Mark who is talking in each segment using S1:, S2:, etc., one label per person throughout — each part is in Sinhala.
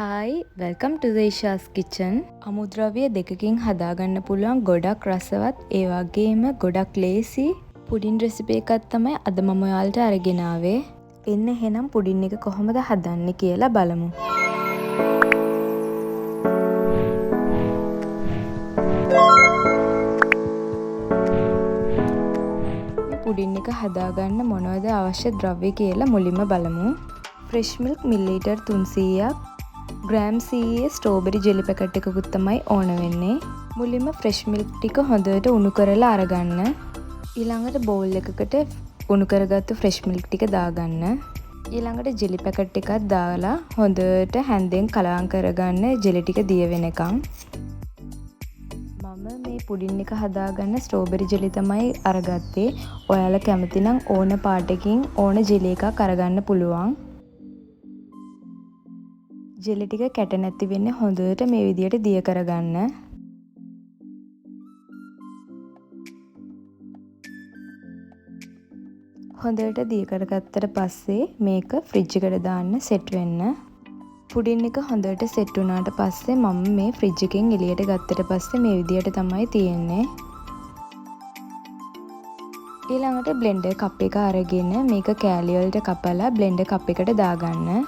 S1: Hi, welcome to the Isha's Kitchen. අමුද්‍රව්‍ය දෙකකින් හදාගන්න පුළුවන් ගොඩක් රසවත් ඒ වගේම ගොඩක් ලේසි පුඩින් රෙසිපි එකක් තමයි අද මම ඔයාලට අරගෙන ආවේ. එන්න එහෙනම් පුඩින් එක කොහොමද හදන්නේ කියලා බලමු. මේ පුඩින් එක හදාගන්න මොනවද අවශ්‍ය ද්‍රව්‍ය කියලා මුලින්ම බලමු. fresh milk මිලිලීටර් 300ක්, ග්‍රෑම් 100 ස්ට්‍රෝබෙරි ජෙලි පැකට් එකකුත් තමයි ඕන වෙන්නේ. මුලින්ම ෆ්‍රෙෂ් මිල්ක් ටික හොඳට උණු කරලා අරගන්න. ඊළඟට බෝල් එකකට උණු කරගත්තු ෆ්‍රෙෂ් මිල්ක් ටික දාගන්න. ඊළඟට ජෙලි පැකට් එකක් දාලා හොඳට හැන්දෙන් කලවම් කරගන්න ජෙලි ටික දිය වෙනකම්. මම මේ පුඩින් එක හදාගන්න ස්ට්‍රෝබෙරි ජෙලි තමයි අරගත්තේ. ඔයාලා කැමති නම් ඕන පාටකින් ඕන ජෙලි එකක් අරගන්න පුළුවන්. ජෙලි ටික කැට නැති වෙන්නේ හොඳට මේ විදියට දිය කරගන්න. හොඳට දිය කරගත්තට පස්සේ මේක ෆ්‍රිජ් එකට දාන්න සෙට් වෙන්න. පුඩින් එක හොඳට සෙට් වුණාට පස්සේ මම මේ ෆ්‍රිජ් එකෙන් එළියට ගත්තට පස්සේ මේ විදියට තමයි තියෙන්නේ. ඊළඟට බ්ලෙන්ඩර් කප් එක අරගෙන මේක කෑලි වලට කපලා බ්ලෙන්ඩර් කප් එකට දාගන්න.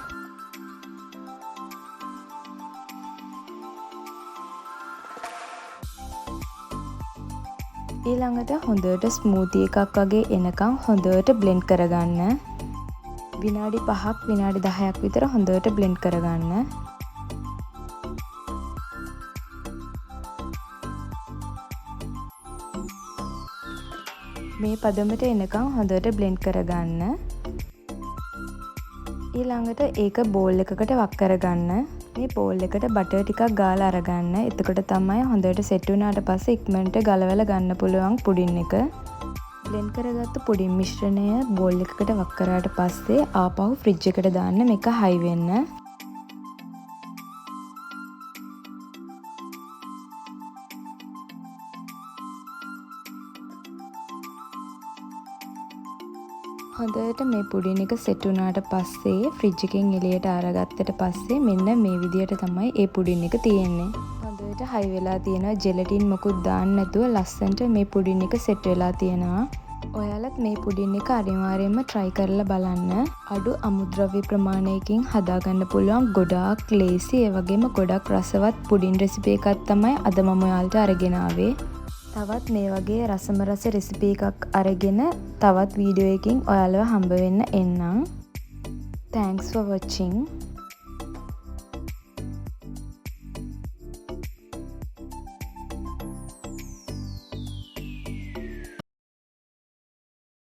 S1: ඊළඟට හොඳට ස්මූති එකක් වගේ එනකම් හොඳට බ්ලෙන්ඩ් කරගන්න. විනාඩි 5ක් විනාඩි 10ක් විතර හොඳට බ්ලෙන්ඩ් කරගන්න. මේ පදමට එනකම් හොඳට බ්ලෙන්ඩ් කරගන්න. ඊළඟට ඒක බෝල් එකකට වක් කරගන්න. මේ බෝල් එකට බටර් ටිකක් ගාලා අරගන්න. එතකොට තමයි හොඳට සෙට් වුණාට පස්සේ ඉක්මනට ගලවලා ගන්න පුළුවන් පුඩින් එක. බ්ලෙන්ඩ් කරගත්තු පුඩින් මිශ්‍රණය බෝල් එකකට වක් කරාට පස්සේ ආපහු ෆ්‍රිජ් එකට දාන්න මේක හයි වෙන්න. හොඳට මේ පුඩින් එක සෙට් වුණාට පස්සේ ෆ්‍රිජ් එකෙන් එළියට අරගත්තට පස්සේ මෙන්න මේ විදියට තමයි ඒ පුඩින් එක තියෙන්නේ. හොඳට හයි වෙලා තියෙනවා. ජෙලටින් මොකුත් දාන්න නැතුව ලස්සනට මේ පුඩින් එක සෙට් වෙලා තියෙනවා. ඔයාලත් මේ පුඩින් එක අනිවාර්යයෙන්ම try කරලා බලන්න. අඩු අමුද්‍රව්‍ය ප්‍රමාණයකින් හදාගන්න පුළුවන් ගොඩාක් ලේසි ඒ වගේම ගොඩක් රසවත් පුඩින් රෙසිපි එකක් තමයි අද මම ඔයාලට අරගෙන ආවේ. තවත් මේ වගේ රසම රස රෙසිපි එකක් අරගෙන තවත් වීඩියෝ එකකින් ඔයාලව හම්බ වෙන්න එන්නම්. Thanks for watching.